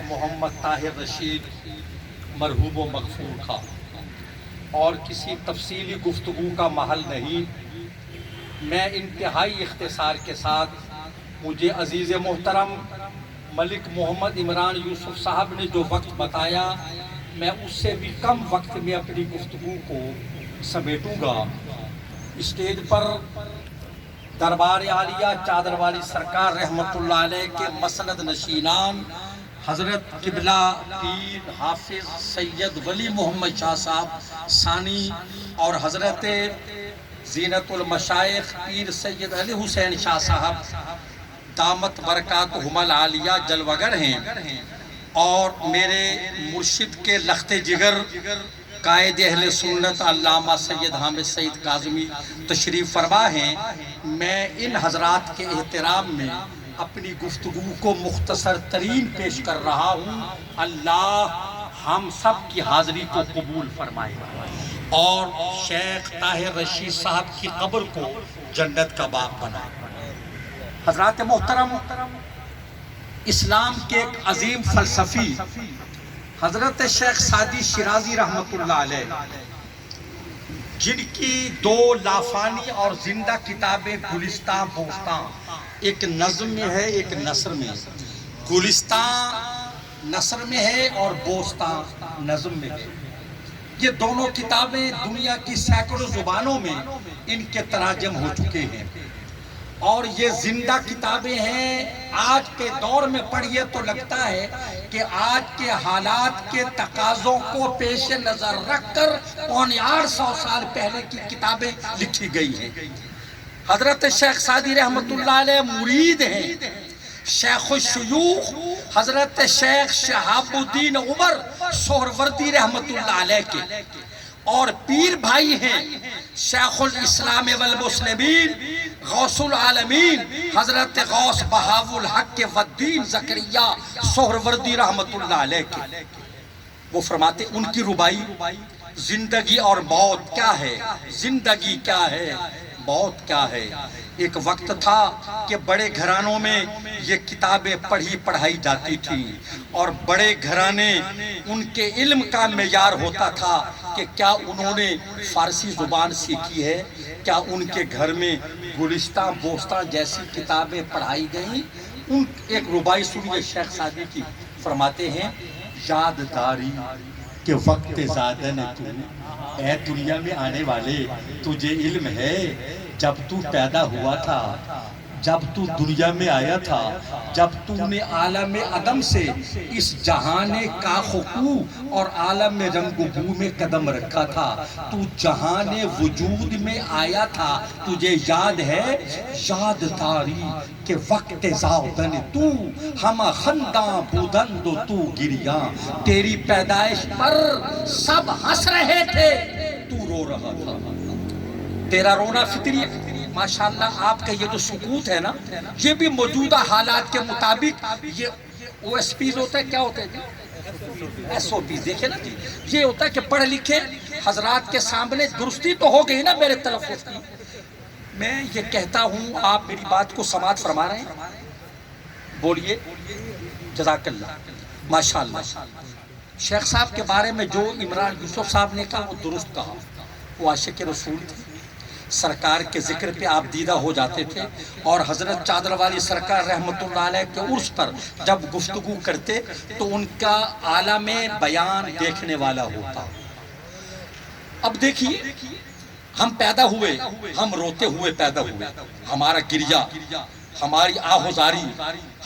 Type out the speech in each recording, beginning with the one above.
محمد طاہر رشید مرحوم و مغفور کا، اور کسی تفصیلی گفتگو کا محل نہیں۔ میں انتہائی اختصار کے ساتھ، مجھے عزیز محترم ملک محمد عمران یوسف صاحب نے جو وقت بتایا، میں اس سے بھی کم وقت میں اپنی گفتگو کو سمیٹوں گا۔ اسٹیج پر دربار عالیہ چادر والی سرکار رحمت اللہ علیہ کے مسند نشینان حضرت قبلہ پیر حافظ سید ولی محمد شاہ صاحب ثانی اور حضرت زینت المشائخ پیر سید علی حسین شاہ صاحب دامت برکاتہم العالیہ جلوگر ہیں، اور میرے مرشد کے لخت جگر قائد اہل سنت علامہ سید حامد سعید کاظمی تشریف فرما ہیں۔ میں ان حضرات کے احترام میں اپنی گفتگو کو مختصر ترین پیش کر رہا ہوں۔ اللہ ہم سب کی حاضری کو قبول فرمائے اور شیخ طاہر رشید صاحب کی قبر کو جنت کا باغ بنائے۔ حضرات محترم، اسلام کے ایک عظیم فلسفی حضرت شیخ سعدی شیرازی رحمت اللہ علیہ، جن کی دو لافانی اور زندہ کتابیں گلستان بوستان، ایک نظم میں ہے ایک نثر میں ہے۔ گلستان نثر میں ہے اور بوستان نظم میں ہے۔ یہ دونوں کتابیں دنیا کی سینکڑوں زبانوں میں ان کے تراجم ہو چکے ہیں، اور یہ زندہ کتابیں ہیں۔ آج کے دور میں پڑھیے تو لگتا ہے کہ آج کے حالات کے تقاضوں کو پیش نظر رکھ کر 850 سال پہلے کی کتابیں لکھی گئی ہیں۔ حضرت شیخ سعدی رحمت اللہ علیہ مرید ہیں شیخ الشیوخ حضرت شیخ شہاب الدین عمر سہروردی رحمت اللہ علیہ کے، اور پیر بھائی ہیں شیخ الاسلام والمسلمین غوث العالمین حضرت غوث بہاو الحق والدین زکریا سہروردی رحمت اللہ علیہ کے۔ وہ فرماتے ان کی ربائی زندگی اور موت کیا ہے، زندگی کیا ہے، موت کیا ہے۔ ایک وقت تھا کہ بڑے گھرانوں میں یہ کتابیں پڑھائی جاتی تھیں، اور بڑے گھرانے ان کے علم کا معیار ہوتا تھا کہ کیا انہوں نے فارسی زبان سیکھی ہے، کیا ان کے گھر میں گلستان بوستان جیسی کتابیں پڑھائی گئیں۔ ان ایک ربائی سنیے شیخ سعدی کی، فرماتے ہیں یاد داری کہ وقت زیادہ نے تو، اے دنیا میں آنے والے تجھے علم ہے جب تو پیدا ہوا تھا، جب تو دنیا میں آیا تھا، جب تو نے عالم عدم سے اس جہان کاخ و کو اور عالم رنگ و بو میں قدم رکھا تھا، تو جہان وجود میں آیا تھا، تجھے یاد ہے یاد داری کہ وقت زاودن تو، ہم خنداں بودند و تو گریاں، تیری پیدائش پر سب ہنس رہے تھے تو رو رہا تھا۔ تیرا رونا فطری ہے۔ ماشاءاللہ آپ کا یہ جو سکوت ہے نا، یہ بھی موجودہ حالات کے مطابق، یہ او ایس پیز ہوتا ہے، کیا ہوتا ہے جی؟ ایس او پیز، دیکھیں نا جی، یہ ہوتا ہے کہ پڑھ لکھے حضرات کے سامنے درستی تو ہو گئی نا میرے تلفظ کی۔ میں یہ کہتا ہوں، آپ میری بات کو سماعت فرما رہے ہیں؟ بولیے جزاک اللہ۔ ماشاءاللہ شیخ صاحب کے بارے میں جو عمران یوسف صاحب نے کہا وہ درست کہا۔ وہ عاشق رسول تھے، سرکار کے ذکر پہ آپ دیدہ ہو جاتے تھے، اور حضرت چادر والی سرکار رحمت اللہ علیہ کے عرس پر جب گفتگو کرتے تو ان کا عالم بیان دیکھنے والا ہوتا۔ اب دیکھیے، ہم پیدا ہوئے، ہم روتے ہوئے پیدا ہوئے، ہمارا گریہ، ہماری آہوزاری،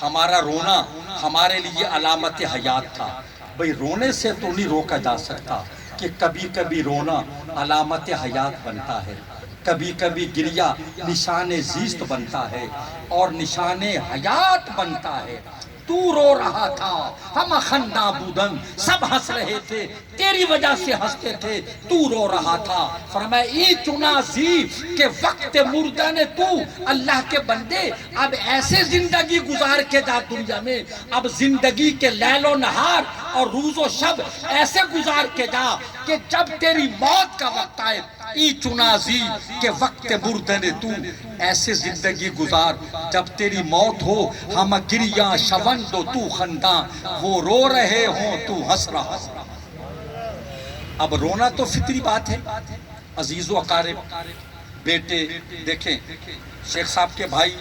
ہمارا رونا ہمارے لیے علامت حیات تھا۔ بھئی رونے سے تو نہیں روکا جا سکتا کہ کبھی کبھی رونا علامت حیات بنتا ہے، کبھی کبھی گریہ نشان زیست بنتا ہے اور نشان حیات بنتا ہے۔ تو رو رہا تھا، ہم خنداں بودن، سب ہنس رہے تھے، تیری وجہ سے ہنستے تھے، تو رو رہا تھا۔ فرمایا ای چنا زی کہ وقت مردہ نے تو، اللہ کے بندے اب ایسے زندگی گزار کے جا دنیا میں، اب زندگی کے لیل و نہار اور روز و شب ایسے گزار کے جا کہ جب تیری موت کا وقت آئے ای چنازی کہ وقت بردن تو ایسے زندگی گزار جب تیری موت ہو ہم گریاں شوند و تو خنداں وہ رو رہے ہوں تو ہنس رہا. اب رونا تو فطری بات ہے. عزیز و اقارب بیٹے دیکھیں شیخ صاحب کے بھائی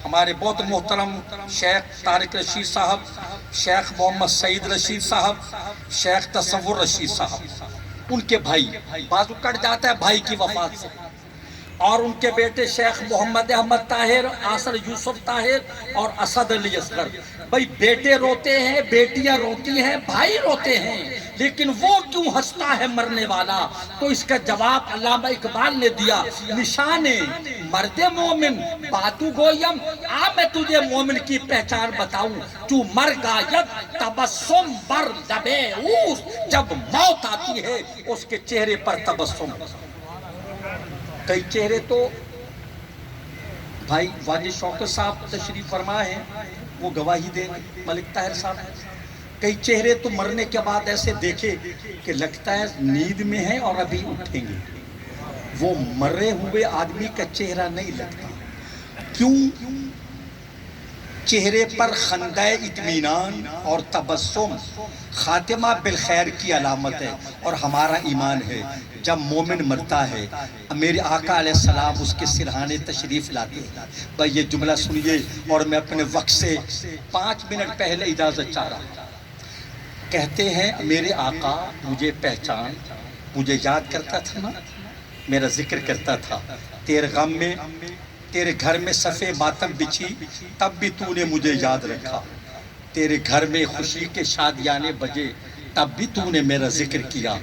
ہمارے بہت محترم شیخ طارق رشید صاحب, شیخ محمد سعید رشید صاحب, شیخ تصور رشید صاحب, ان کے بھائی بازو کٹ جاتا ہے بھائی کی وفات سے, اور ان کے بیٹے شیخ محمد احمد طاہر, آصر یوسف طاہر اور اسد علی اصغر. بھائی بیٹے روتے ہیں, بیٹیاں روتی ہیں, بھائی روتے ہیں, لیکن وہ کیوں ہنستا ہے مرنے والا؟ تو اس کا جواب علامہ اقبال نے دیا, نشان مرد مومن باتو گویم آ میں تجھے مومن کی پہچان بتاؤں, تو مر گاید تبسم بر لبے اوس, جب موت آتی ہے اس کے چہرے پر تبسم. کئی چہرے تو بھائی واجد شوکت صاحب تشریف فرما ہے, وہ گواہی دیں, ملک طاہر صاحب, کئی چہرے تو مرنے کے بعد ایسے دیکھے کہ لگتا ہے نیند میں ہیں اور ابھی اٹھیں گے. وہ مرے ہوئے آدمی کا چہرہ نہیں لگتا. کیوں؟ چہرے پر خندہ اطمینان اور تبسم خاتمہ بالخیر کی علامت ہے, اور ہمارا ایمان ہے جب مومن مرتا ہے میرے آقا علیہ السلام اس کے سرہانے تشریف لاتے ہیں. بھائی یہ جملہ سنیے, اور میں اپنے وقت سے 5 منٹ پہلے اجازت چاہ رہا ہوں. کہتے ہیں میرے آقا مجھے پہچان, مجھے یاد کرتا تھا نا, میرا ذکر کرتا تھا, تیرے غم میں تیرے گھر میں صفے ماتم بچھی تب بھی تو نے مجھے یاد رکھا, تیرے گھر میں خوشی کے شادیانے بجے تب بھی تو نے میرا ذکر کیا.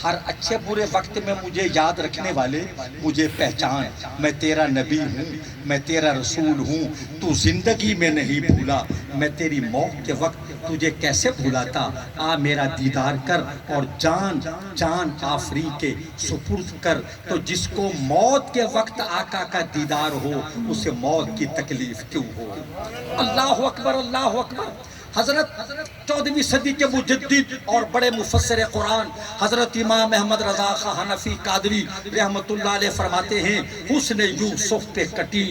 ہر اچھے برے وقت میں مجھے یاد رکھنے والے مجھے پہچان, میں تیرا نبی ہوں, میں تیرا رسول ہوں, تو زندگی میں نہیں بھولا, میں تیری موت کے وقت تجھے کیسے بھولاتا. آ میرا دیدار کر اور جان جان آفری کے سپرد کر, تو جس کو موت کے وقت آقا کا دیدار ہو اسے موت کی تکلیف کیوں ہو. اللہ اکبر, اللہ اکبر. حضرت 14ویں صدی کے مجدد اور بڑے مفسر قرآن حضرت امام احمد رضا خاں حنفی قادری رحمت اللہ علیہ فرماتے ہیں, حسن یوسف پہ کٹی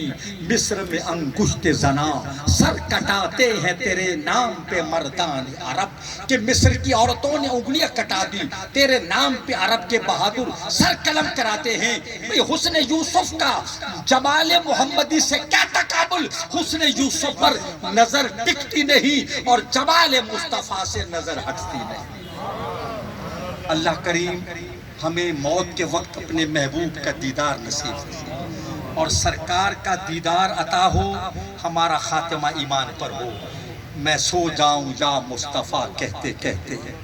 مصر میں انگشت زنا, سر کٹاتے ہیں تیرے نام پہ مردان عرب, کہ مصر کی عورتوں نے انگلیاں کٹا دی تیرے نام پہ عرب کے بہادر سر قلم کراتے ہیں. حسن یوسف کا جمال محمدی سے کیا تقابل, حسن یوسف پر نظر ٹکتی نہیں اور جمال مصطفیٰ سے نظر ہٹتی نہیں. اللہ کریم ہمیں موت کے وقت اپنے محبوب کا دیدار نصیب ہو اور سرکار کا دیدار عطا ہو, ہمارا خاتمہ ایمان پر ہو. میں سو جاؤں یا مصطفیٰ کہتے کہتے ہیں,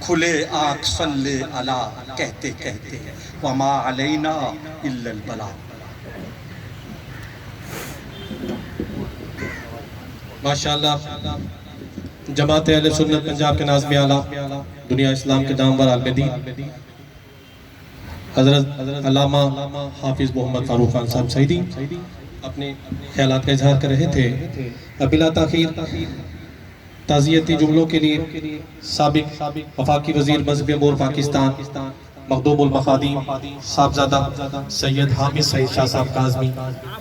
کھلے آنکھ صلی علی کہتے کہتے ہیں, وما علینا الا البلاغ. ماشاءاللہ جماعت اہل سنت پنجاب کے ناظم اعلیٰ دنیا اسلام کے نامور عالم دین حضرت علامہ حافظ محمد فاروق خان صاحب سعیدی اپنے خیالات کا اظہار کر رہے تھے. بلا تاخیر تعزیتی جملوں کے لیے سابق وفاقی وزیر مذہب امور پاکستان مخدوم المخادیم صاحبزادہ سید حامد سعید شاہ صاحب کاظمی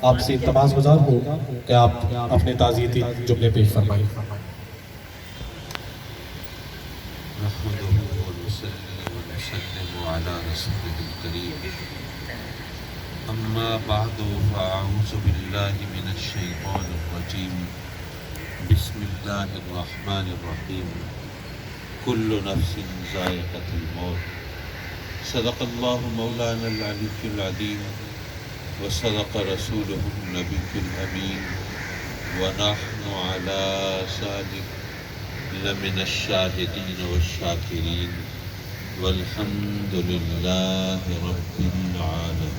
آپ سے التماس گزار ہوں کہ آپ اپنے تعزیتی جملے پیش فرمائیں. اما بعد فاعوذ باللہ من الشیطان الرجیم بسم اللہ الرحمن الرحیم کل نفس ذائقۃ الموت صدق اللہ مولانا العلی العظیم وصدق رسولہ النبی الامین ونحن علی ذلک لمن الشاہدین والشاکرین والحمد للہ رب العالمین.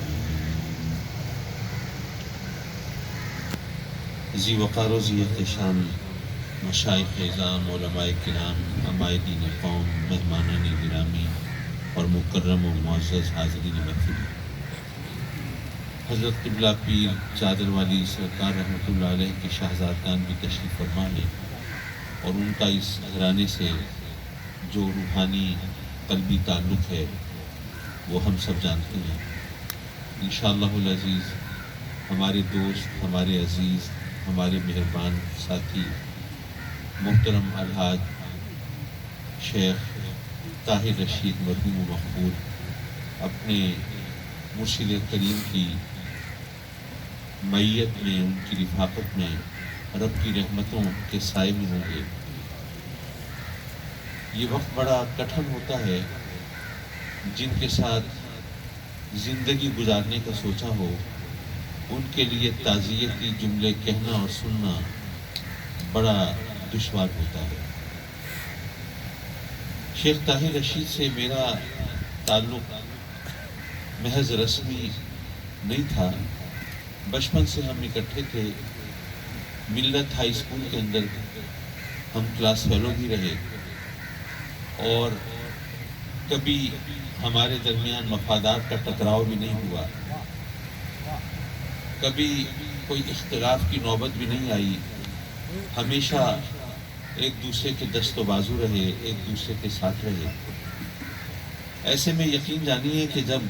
ذی وقار و ذی احتشام مشائخ اعظام علماء کرام علماء دین قوم مہمانان گرامی اور مکرم و معزز حاضرین محفل, حضرت قبلہ پیر چادر والی سرکار رحمۃ اللہ علیہ کے شہزادگان بھی تشریف فرما لیں, اور ان کا اس گھرانے سے جو روحانی قلبی تعلق ہے وہ ہم سب جانتے ہیں. انشاءاللہ العزیز ہمارے دوست، ہمارے عزیز، ہمارے مہربان ساتھی محترم الحاج شیخ طاہر رشید مرحوم و مقبول اپنے مرشد کریم کی معیت میں، ان کی رفاقت میں، رب کی رحمتوں کے سائے میں ہوں گے۔ یہ وقت بڑا کٹھن ہوتا ہے، جن کے ساتھ زندگی گزارنے کا سوچا ہو ان کے لیے تعزیتی جملے کہنا اور سننا بڑا دشوار ہوتا ہے۔ شیخ طاہر رشید سے میرا تعلق محض رسمی نہیں تھا، بچپن سے ہم اکٹھے تھے، ملت ہائی اسکول کے اندر ہم کلاس فیلو بھی رہے، اور کبھی ہمارے درمیان مفادات کا ٹکراؤ بھی نہیں ہوا، کبھی کوئی اختلاف کی نوبت بھی نہیں آئی، ہمیشہ ایک دوسرے کے دست و بازو رہے، ایک دوسرے کے ساتھ رہے۔ ایسے میں یقین جانیے کہ جب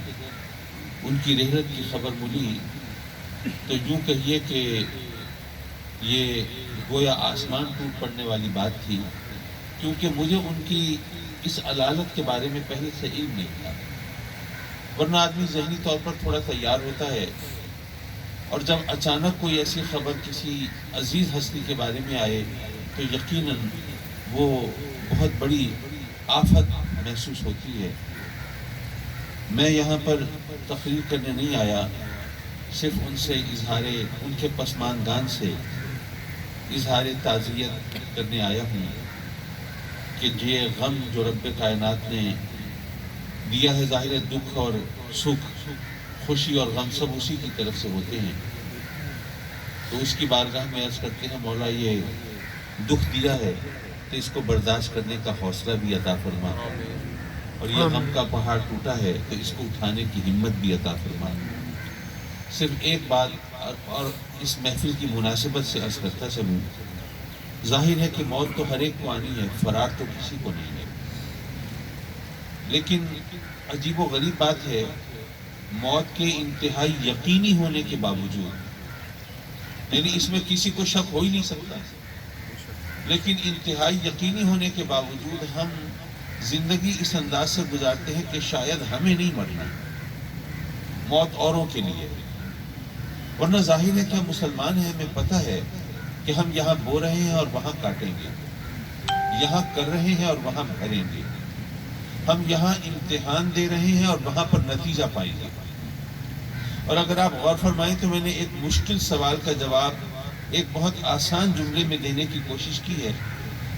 ان کی رحلت کی خبر ملی تو یوں کہیے کہ یہ گویا آسمان ٹوٹ پڑنے والی بات تھی، کیونکہ مجھے ان کی اس علالت کے بارے میں پہلے سے علم نہیں تھا، ورنہ آدمی ذہنی طور پر تھوڑا تیار ہوتا ہے، اور جب اچانک کوئی ایسی خبر کسی عزیز ہستی کے بارے میں آئے تو یقیناً وہ بہت بڑی آفت محسوس ہوتی ہے۔ میں یہاں پر تقریر کرنے نہیں آیا، صرف ان سے ان کے پسماندگان سے اظہار تعزیت کرنے آیا ہوں کہ یہ غم جو رب کائنات نے دیا ہے، ظاہر دکھ اور سکھ، خوشی اور غم سب اسی کی طرف سے ہوتے ہیں، تو اس کی بارگاہ میں عرض کرتے ہیں مولا یہ دکھ دیا ہے تو اس کو برداشت کرنے کا حوصلہ بھی عطا فرما، اور یہ غم کا پہاڑ ٹوٹا ہے تو اس کو اٹھانے کی ہمت بھی عطا فرما۔ صرف ایک بات اور اس محفل کی مناسبت سے عرض کرتا چلوں، ظاہر ہے کہ موت تو ہر ایک کو آنی ہے، فرار تو کسی کو نہیں ہے، لیکن عجیب و غریب بات ہے، موت کے انتہائی یقینی ہونے کے باوجود، یعنی اس میں کسی کو شک ہو ہی نہیں سکتا، لیکن انتہائی یقینی ہونے کے باوجود ہم زندگی اس انداز سے گزارتے ہیں کہ شاید ہمیں نہیں مرنا، موت اوروں کے لیے، ورنہ ظاہر ہے کہ ہم مسلمان ہیں، ہمیں پتہ ہے کہ ہم یہاں بو رہے ہیں اور وہاں کاٹیں گے، یہاں کر رہے ہیں اور وہاں بھریں گے، ہم یہاں امتحان دے رہے ہیں اور وہاں پر نتیجہ پائیں گے۔ اور اگر آپ غور فرمائیں تو میں نے ایک مشکل سوال کا جواب ایک بہت آسان جملے میں دینے کی کوشش کی ہے۔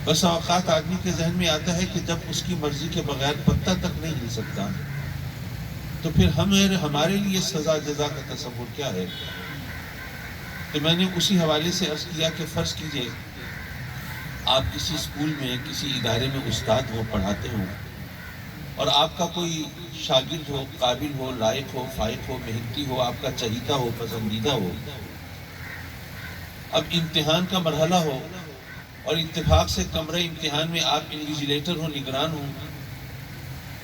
بس اوقات آدمی کے ذہن میں آتا ہے کہ جب اس کی مرضی کے بغیر پتہ تک نہیں ہل سکتا تو پھر ہمارے لیے سزا جزا کا تصور کیا ہے؟ تو میں نے اسی حوالے سے عرض کیا کہ فرض کیجئے آپ کسی اسکول میں، کسی ادارے میں استاد ہو، پڑھاتے ہوں، اور آپ کا کوئی شاگرد ہو، قابل ہو، لائق ہو، فائق ہو، محنتی ہو، آپ کا چہیتا ہو، پسندیدہ ہو، اب امتحان کا مرحلہ ہو اور اتفاق سے کمرہ امتحان میں آپ انویجیلیٹر ہو، نگران ہو،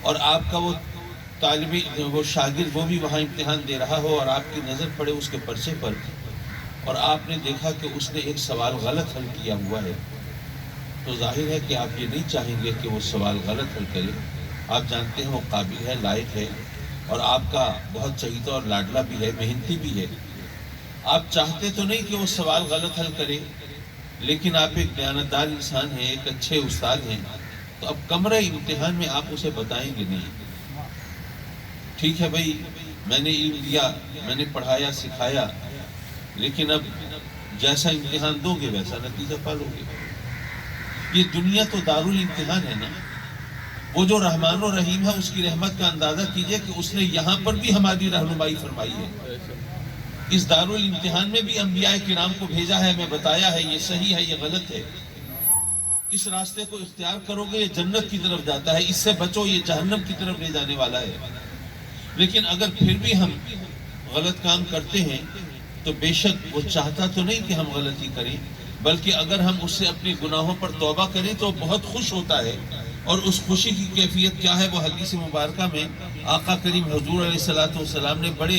اور آپ کا وہ شاگرد وہ بھی وہاں امتحان دے رہا ہو، اور آپ کی نظر پڑے اس کے پرچے پر اور آپ نے دیکھا کہ اس نے ایک سوال غلط حل کیا ہوا ہے، تو ظاہر ہے کہ آپ یہ نہیں چاہیں گے کہ وہ سوال غلط حل کرے۔ آپ جانتے ہیں وہ قابل ہے، لائق ہے، اور آپ کا بہت چہیتا اور لاڈلا بھی ہے، محنتی بھی ہے، آپ چاہتے تو نہیں کہ وہ سوال غلط حل کرے، لیکن آپ ایک دیانتدار انسان ہیں، ایک اچھے استاد ہیں، تو اب کمرہ امتحان میں آپ اسے بتائیں گے نہیں۔ ٹھیک ہے بھائی، میں نے علم دیا، میں نے پڑھایا سکھایا، لیکن اب جیسا امتحان دو گے ویسا نتیجہ پالو گے۔ یہ دنیا تو دارالامتحان ہے نا، وہ جو رحمان و رحیم ہے اس کی رحمت کا اندازہ کیجئے کہ اس نے یہاں پر بھی ہماری رہنمائی فرمائی ہے، اس دارالامتحان میں بھی انبیاء کرام کو بھیجا ہے، ہمیں بتایا ہے یہ صحیح ہے، یہ غلط ہے، اس راستے کو اختیار کرو گے یہ جنت کی طرف جاتا ہے، اس سے بچو یہ جہنم کی طرف لے جانے والا ہے۔ لیکن اگر پھر بھی ہم غلط کام کرتے ہیں تو بے شک وہ چاہتا تو نہیں کہ ہم غلطی کریں، بلکہ اگر ہم اس سے اپنے گناہوں پر توبہ کریں تو بہت خوش ہوتا ہے، اور اس خوشی کی کیفیت کیا ہے وہ حدیث مبارکہ میں آقا کریم حضور علیہ الصلوۃ والسلام نے بڑے